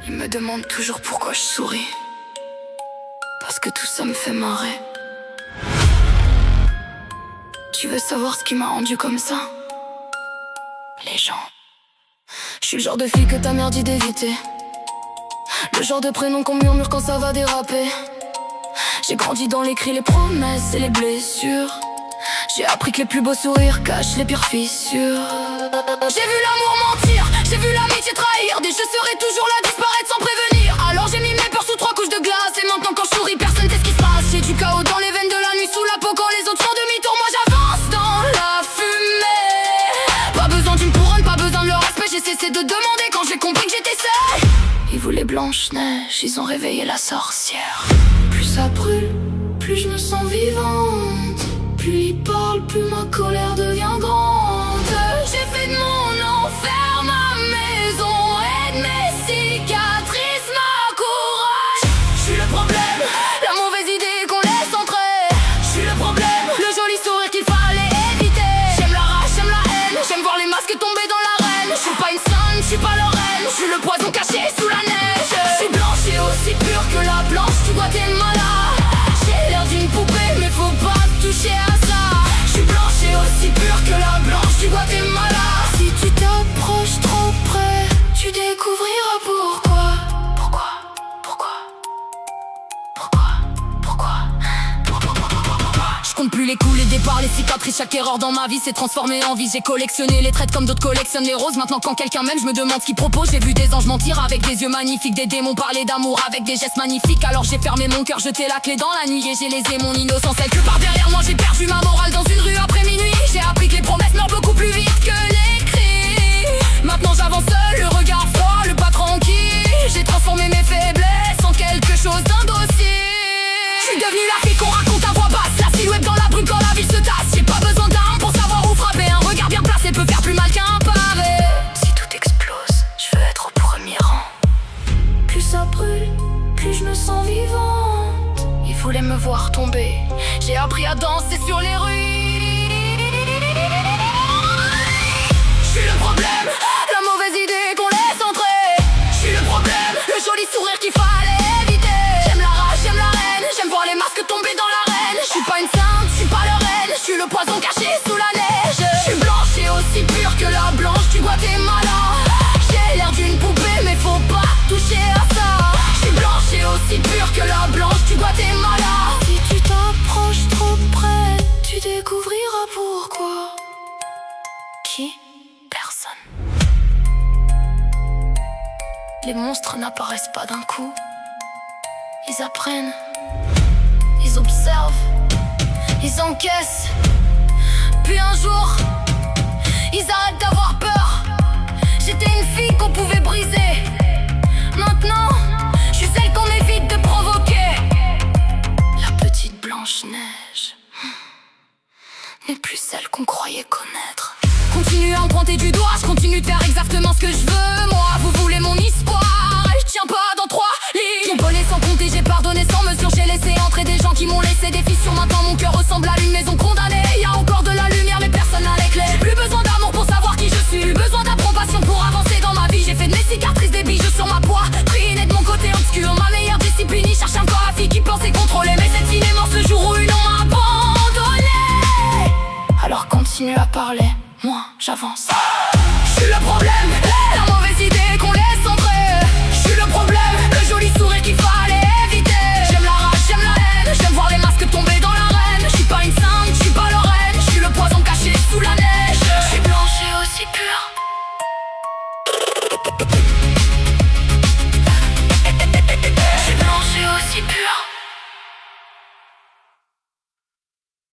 Il me demande toujours pourquoi je souris. Parce que tout ça me fait marrer. Tu veux savoir ce qui m'a rendu comme ça? Les gens. Je suis le genre de fille que ta mère dit d'éviter. Le genre de prénom qu'on murmure quand ça va déraper. J'ai grandi dans les cris, les promesses et les blessures. J'ai appris que les plus beaux sourires cachent les pires fissures. J'ai vu l'amour mentir, j'ai vu l'amitié trahir. Des je serai toujours là, disparaître sans prévenir. Alors j'ai mis mes peurs sous 3 couches de glace. Et maintenant quand je souris, personne sait ce qui se passe. J'ai du chaos dans les veines de la nuit, sous la peau quand les autres font demi-tour. Moi j'avance dans la fumée. Pas besoin d'une couronne, pas besoin de leur respect. J'ai cessé de demander quand j'ai compris que j'étais seule. Ils voulaient Blanche-Neige, ils ont réveillé la sorcière. Plus ça brûle, plus je me sens vivante. Plus il parle, plus ma colère devient grande. J'ai fait de mon enfer ma maison et de mes cicatrices ma courage. Je suis le problème, la mauvaise idée qu'on laisse entrer. Je suis le problème, le joli sourire qu'il fallait éviter. J'aime la rage, j'aime la haine, j'aime voir les masques tomber dans l'arène. Je suis pas une sainte, je suis pas leur reine. Je suis le poison caché sous la neige. Je suis blanche et aussi pure que la blanche du Guatemala. J'ai l'air d'une poupée mais faut pas toucher à ça. Je suis blanche et aussi pure que la blanche du Guatemala. Si tu t'approches trop près, tu découvriras pourquoi. Pourquoi? Je compte plus les coups, les départs, les cicatrices. Chaque erreur dans ma vie s'est transformée en vie. J'ai collectionné les traites comme d'autres collectionnent les roses. Maintenant quand quelqu'un m'aime, je me demande ce qu'il propose. J'ai vu des anges mentir avec des yeux magnifiques, des démons parler d'amour avec des gestes magnifiques. Alors j'ai fermé mon cœur, jeté la clé dans la nuit. Et j'ai lésé mon innocence, celle que par derrière moi j'ai perdu ma morale dans une rue après minuit. J'ai appris que les promesses meurent beaucoup plus vite que les cris. Maintenant j'avance seul, le regard froid, le pas tranquille. J'ai transformé mes faiblesses en quelque chose d'indocile. Je suis devenue la fille qu'on raconte à voix basse, la silhouette dans la brume quand la ville se tasse. J'ai pas besoin d'armes pour savoir où frapper. Un regard bien placé peut faire plus mal qu'un pavé. Si tout explose, je veux être au premier rang. Plus ça brûle, plus je me sens vivante. Ils voulaient me voir tomber, j'ai appris à danser sur les rues. Je suis le problème, la mauvaise idée qu'on laisse entrer. Je suis le problème, le joli sourire qu'il fallait éviter. J'aime la rage, j'aime la haine, j'aime voir les masques tomber dans l'arène. Je suis pas une sainte, je suis pas leur reine. Je suis le poison caché sous la neige. Je suis blanche et aussi pure que la blanche du Guatemala. J'ai l'air d'une poupée mais faut pas toucher à ça. Je suis blanche et aussi pure que la blanche du Guatemala. Si tu t'approches trop près, tu découvriras pourquoi. Qui? Personne. Les monstres n'apparaissent pas d'un coup. Ils apprennent, ils observent, ils encaissent. Puis un jour, ils arrêtent d'avoir peur. J'étais une fille qu'on pouvait briser. Maintenant, je suis celle qu'on évite de provoquer. La petite Blanche-Neige n'est plus celle qu'on croyait connaître. Continue à me pointer du doigt, je continue de faire exactement ce que je veux. Moi, vous voulez mon histoire, et je tiens pas dans 3 lignes. J'ai volé sans compter, j'ai pardonné sans mesure. J'ai laissé entrer des gens qui m'ont laissé des fissures. Maintenant mon cœur ressemble à une maison condamnée. Y'a encore de la lumière mais personne n'a les clés. J'ai plus besoin d'amour pour savoir qui je suis. Plus besoin d'approbation pour avancer dans ma vie. J'ai fait de mes cicatrices des bijoux sur ma poitrine et de mon côté obscur. Ma meilleure discipline, il cherche encore la fille qui pensait contrôler. Mais c'est immense le jour où une m'a abandonné. Alors continue à parler, moi j'avance. Je suis le problème.